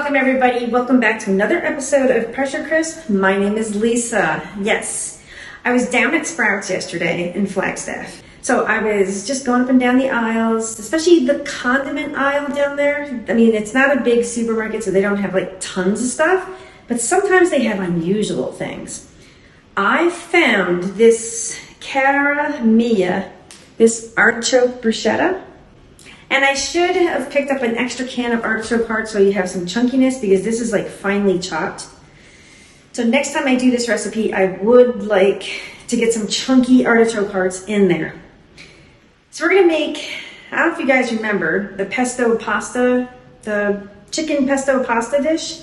Welcome everybody, welcome back to another episode of Pressure Crisp. My name is Lisa. Yes, I was down at Sprouts yesterday in Flagstaff. So I was just going up and down the aisles, especially the condiment aisle down there. I mean, it's not a big supermarket, so they don't have like tons of stuff, but sometimes they have unusual things. I found this Cara Mia, this artichoke bruschetta. And I should have picked up an extra can of artichoke hearts so you have some chunkiness, because this is like finely chopped. So next time I do this recipe, I would like to get some chunky artichoke hearts in there. So we're gonna make, I don't know if you guys remember, the pesto pasta, the chicken pesto pasta dish.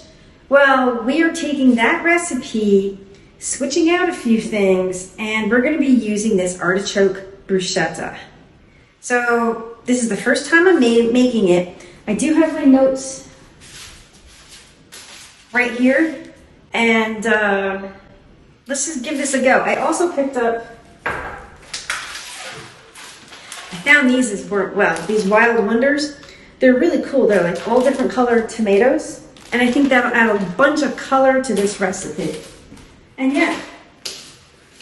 Well, we are taking that recipe, switching out a few things, and we're gonna be using this artichoke bruschetta. So this is the first time I'm making it. I do have my notes right here, and let's just give this a go. I also picked up, I found these these Wild Wonders. They're really cool. They're like all different colored tomatoes, and I think that'll add a bunch of color to this recipe. And yeah,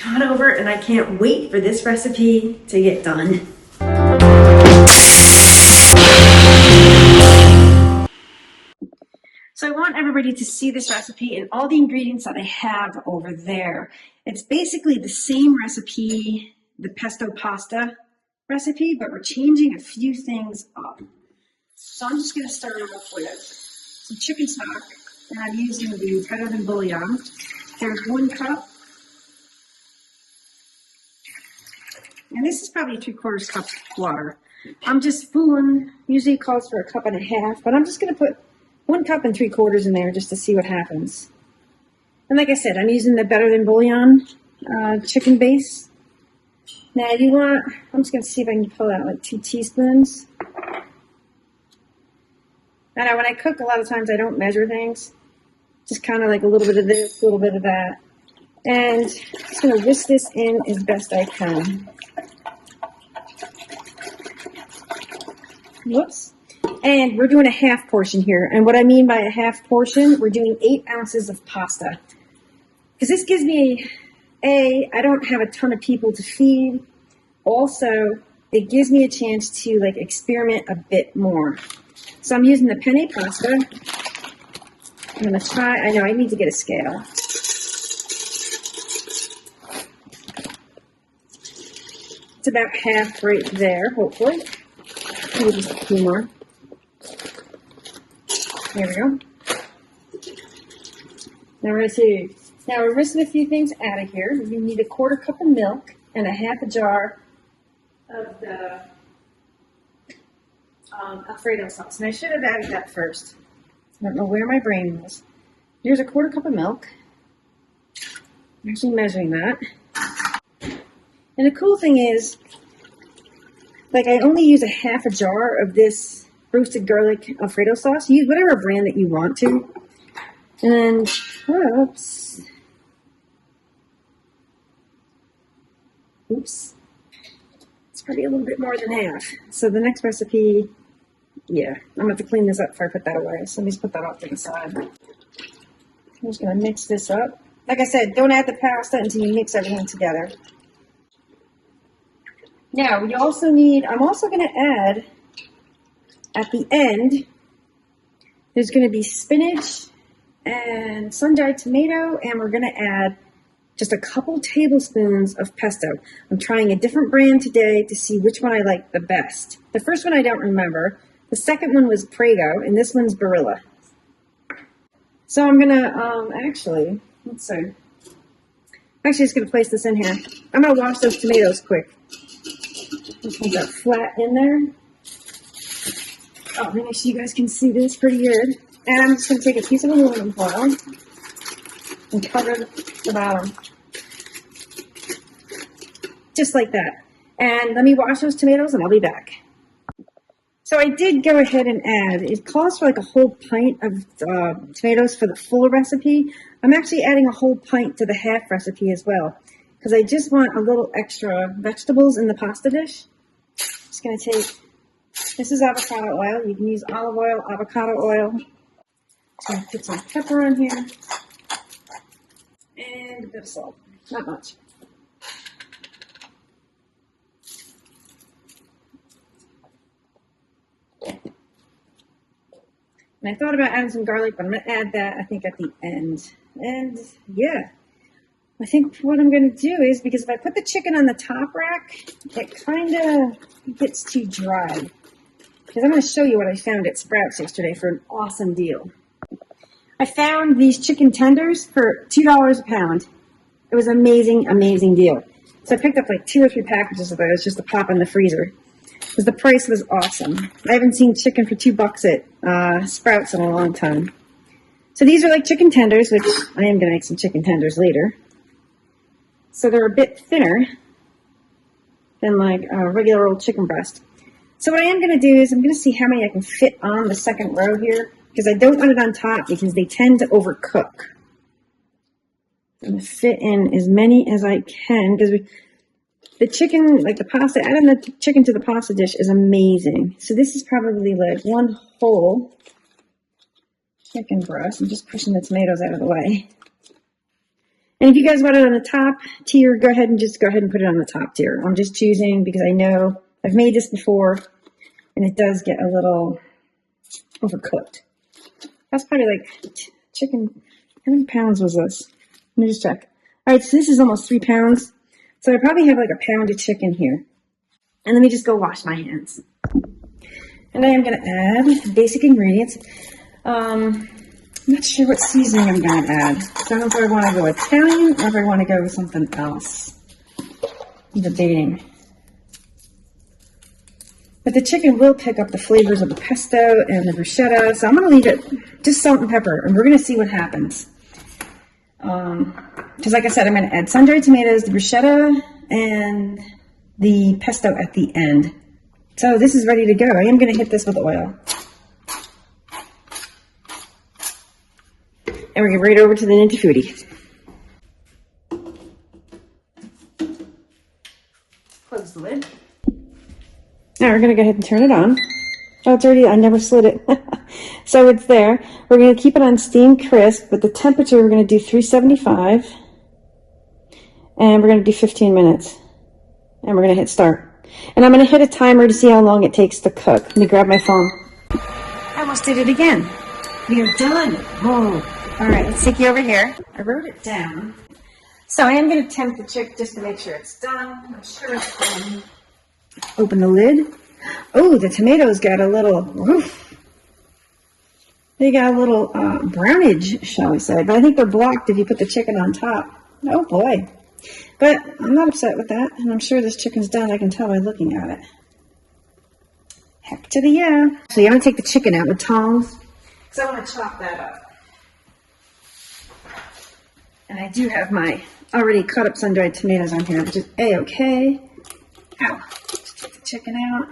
got over, and I can't wait for this recipe to get done. So I want everybody to see this recipe and all the ingredients that I have over there. It's basically the same recipe, the pesto pasta recipe, but we're changing a few things up. So I'm just going to start off with some chicken stock, and I'm using the better than bouillon. There's 1 cup. And this is probably 3/4 cup water. I'm just fooling, usually it calls for 1.5 cups, but I'm just going to put 1 cup and 3/4 in there just to see what happens. And like I said, I'm using the better than bouillon chicken base. Now I'm just going to see if I can pull out like 2 teaspoons. I know when I cook, a lot of times I don't measure things. Just kind of like a little bit of this, a little bit of that. And I'm just going to whisk this in as best I can. Whoops. And we're doing a half portion here. And what I mean by a half portion, we're doing 8 ounces of pasta. Because this gives me, I don't have a ton of people to feed. Also, it gives me a chance to like experiment a bit more. So I'm using the penne pasta. I'm going to try, I know I need to get a scale. It's about half right there, hopefully. Maybe just a few more. There we go. Now we're going to see. Now we're rinsing a few things out of here. We need 1/4 cup of milk and a half a jar of the alfredo sauce. And I should have added that first. I don't know where my brain was. Here's 1/4 cup of milk. I'm actually measuring that. And the cool thing is, like, I only use a half a jar of this roasted garlic alfredo sauce. Use whatever brand that you want to. And, oops. It's probably a little bit more than half. So the next recipe, yeah, I'm going to have to clean this up before I put that away. So let me just put that off to the side. I'm just going to mix this up. Like I said, don't add the pasta until you mix everything together. Now, we also need, I'm also going to add, at the end, there's going to be spinach and sun-dried tomato, and we're going to add just a couple tablespoons of pesto. I'm trying a different brand today to see which one I like the best. The first one I don't remember. The second one was Prego, and this one's Barilla. So I'm going to, actually, let's see. I'm actually just going to place this in here. I'm going to wash those tomatoes quick. Just put that flat in there. Oh, make sure you guys can see this pretty good. And I'm just going to take a piece of aluminum foil and cover the bottom. Just like that. And let me wash those tomatoes and I'll be back. So I did go ahead and add, it calls for like a whole pint of tomatoes for the full recipe. I'm actually adding a whole pint to the half recipe as well, because I just want a little extra vegetables in the pasta dish. Just going to take, this is avocado oil. You can use olive oil, avocado oil. So I'm going to put some pepper on here. And a bit of salt. Not much. And I thought about adding some garlic, but I'm going to add that, I think, at the end. And yeah, I think what I'm going to do is, because if I put the chicken on the top rack, it kind of gets too dry. Because I'm going to show you what I found at Sprouts yesterday for an awesome deal. I found these chicken tenders for $2 a pound. It was an amazing, amazing deal. So I picked up like 2 or 3 packages of those just to pop in the freezer. Because the price was awesome. I haven't seen chicken for $2 at Sprouts in a long time. So these are like chicken tenders, which I am going to make some chicken tenders later. So they're a bit thinner than like a regular old chicken breast. So what I am going to do is I'm going to see how many I can fit on the second row here. Because I don't want it on top because they tend to overcook. I'm going to fit in as many as I can because the chicken, like the pasta, adding the chicken to the pasta dish is amazing. So this is probably like one whole chicken breast. I'm just pushing the tomatoes out of the way. And if you guys want it on the top tier, go ahead and put it on the top tier. I'm just choosing because I know I've made this before and it does get a little overcooked. That's probably like chicken. How many pounds was this? Let me just check. All right, so this is almost 3 pounds. So I probably have like a pound of chicken here. And let me just go wash my hands. And I am going to add basic ingredients. I'm not sure what seasoning I'm going to add. I don't know if I want to go Italian or if I want to go with something else. I'm debating. But the chicken will pick up the flavors of the pesto and the bruschetta. So I'm going to leave it just salt and pepper. And we're going to see what happens. Because like I said, I'm going to add sun-dried tomatoes, the bruschetta, and the pesto at the end. So this is ready to go. I am going to hit this with oil. And we're going right over to the Ninja Foodi. Close the lid. Now we're going to go ahead and turn it on. Oh, it's already, I never slid it. So it's there. We're going to keep it on steam crisp, but the temperature we're going to do 375. And we're going to do 15 minutes. And we're going to hit start. And I'm going to hit a timer to see how long it takes to cook. Let me grab my phone. I almost did it again. We are done. Oh. All right, let's take you over here. I wrote it down. So I am going to tempt the chick just to make sure it's done. I'm sure it's done. Open the lid. Oh, the tomatoes got a little, oof. They got a little brownage, shall we say. But I think they're blocked if you put the chicken on top. Oh boy. But I'm not upset with that. And I'm sure this chicken's done. I can tell by looking at it. Heck to the yeah. So I'm going to take the chicken out with tongs. Because I want to chop that up. And I do have my already cut up sun-dried tomatoes on here, which is A-okay. Ow. Just take the chicken out.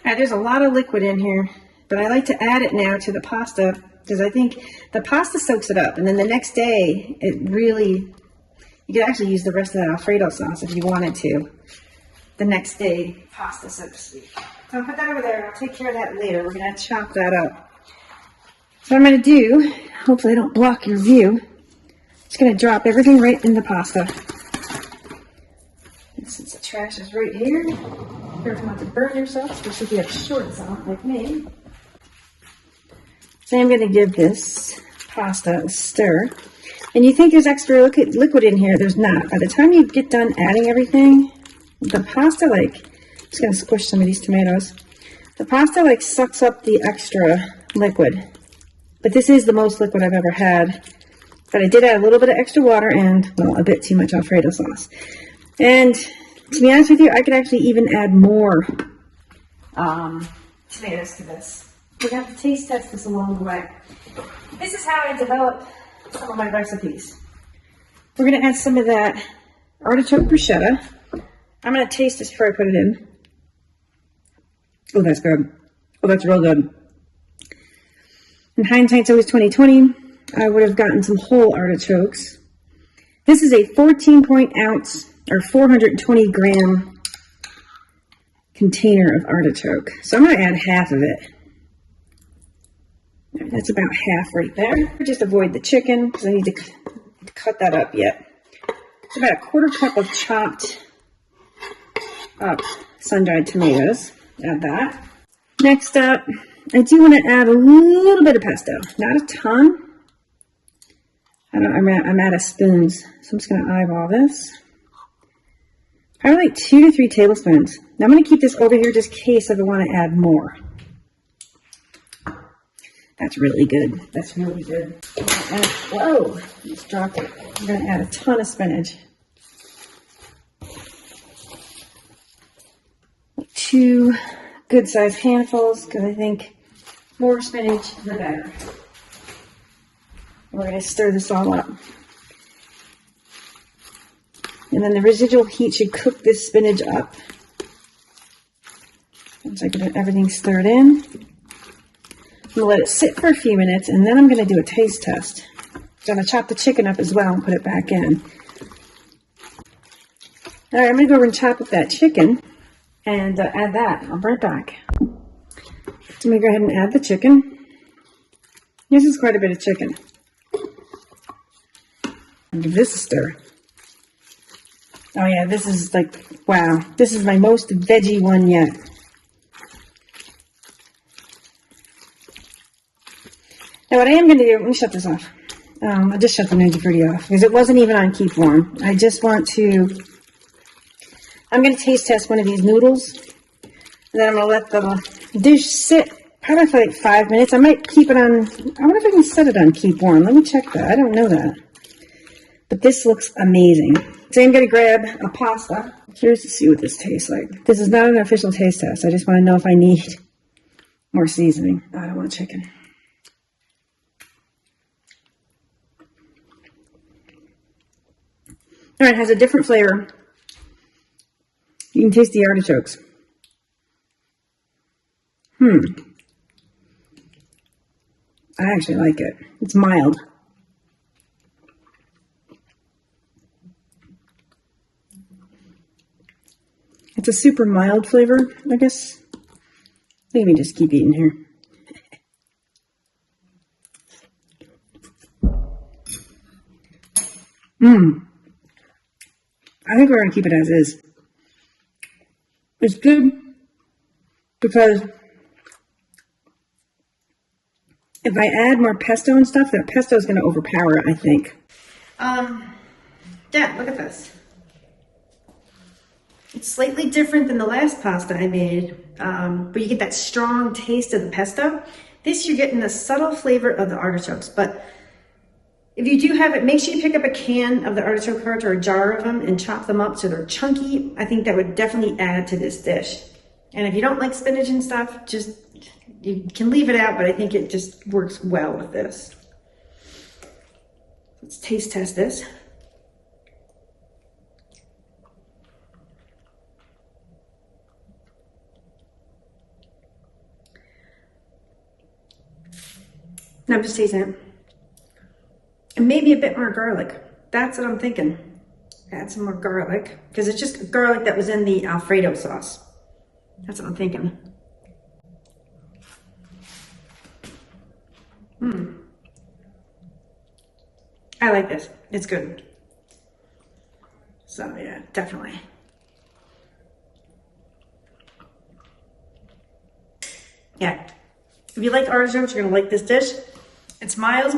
There's a lot of liquid in here, but I like to add it now to the pasta because I think the pasta soaks it up. And then the next day, it really, you could actually use the rest of that alfredo sauce if you wanted to. The next day, pasta, so to speak. So I'll put that over there. I'll take care of that later. We're going to chop that up. So what I'm going to do, hopefully I don't block your view, just going to drop everything right in the pasta. And since the trash is right here, careful not to burn yourself, especially if you have shorts on like me. So I'm going to give this pasta a stir. And you think there's extra liquid in here, there's not. By the time you get done adding everything, the pasta I'm just going to squish some of these tomatoes. The pasta sucks up the extra liquid. But this is the most liquid I've ever had. But I did add a little bit of extra water and, well, a bit too much alfredo sauce. And to be honest with you, I could actually even add more tomatoes to this. We're going to have to taste test this along the way. This is how I develop some of my recipes. We're going to add some of that artichoke bruschetta. I'm going to taste this before I put it in. Oh, that's good. Oh, that's real good. In hindsight, it's always 20/20. I would have gotten some whole artichokes. This is a 14 ounce or 420 gram container of artichoke. So I'm going to add half of it. That's about half right there. Just avoid the chicken because I need to cut that up yet. It's about a quarter cup of chopped up sun-dried tomatoes. Add that. Next up, I do want to add a little bit of pesto. Not a ton. I'm out of spoons, so I'm just going to eyeball this. Probably like 2 to 3 tablespoons. Now I'm going to keep this over here just in case if I want to add more. That's really good. That's really good. Whoa, just dropped it. I'm going to add a ton of spinach. 2 good-sized handfuls because I think more spinach, the better. We're going to stir this all up. And then the residual heat should cook this spinach up. Once I get everything stirred in, I'm going to let it sit for a few minutes, and then I'm going to do a taste test. I'm going to chop the chicken up as well and put it back in. All right, I'm going to go over and chop up that chicken and add that. I'll be right back. So I'm going to go ahead and add the chicken. This is quite a bit of chicken. I'll give this a stir. Oh yeah, this is like, wow. This is my most veggie one yet. Now what I am going to do, let me shut this off. I just shut the Ninja Foodi off because it wasn't even on keep warm. I just want to, I'm going to taste test one of these noodles. And then I'm going to let the dish sit probably for like 5 minutes. I might keep it on, I wonder if I can set it on keep warm. Let me check that. I don't know that. But this looks amazing. So I'm going to grab a pasta. I'm curious to see what this tastes like. This is not an official taste test. I just want to know if I need more seasoning. I don't want chicken. All right, it has a different flavor. You can taste the artichokes. I actually like it. It's mild. It's a super mild flavor, I guess. Let me just keep eating here. I think we're going to keep it as is. It's good because if I add more pesto and stuff, that pesto is going to overpower it, I think. Yeah, look at this. It's slightly different than the last pasta I made, but you get that strong taste of the pesto. This, you're getting the subtle flavor of the artichokes, but if you do have it, make sure you pick up a can of the artichoke hearts or a jar of them and chop them up so they're chunky. I think that would definitely add to this dish. And if you don't like spinach and stuff, just, you can leave it out, but I think it just works well with this. Let's taste test this. Now I'm just tasting it. And maybe a bit more garlic. That's what I'm thinking. Add some more garlic, because it's just garlic that was in the alfredo sauce. That's what I'm thinking. I like this. It's good. So yeah, definitely. Yeah. If you like artichokes, you're gonna like this dish. It's mild.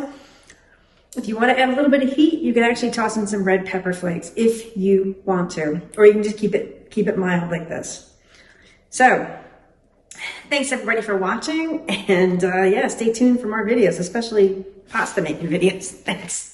If you want to add a little bit of heat, you can actually toss in some red pepper flakes if you want to, or you can just keep it mild like this. So, thanks everybody for watching, and yeah, stay tuned for more videos, especially pasta making videos. Thanks.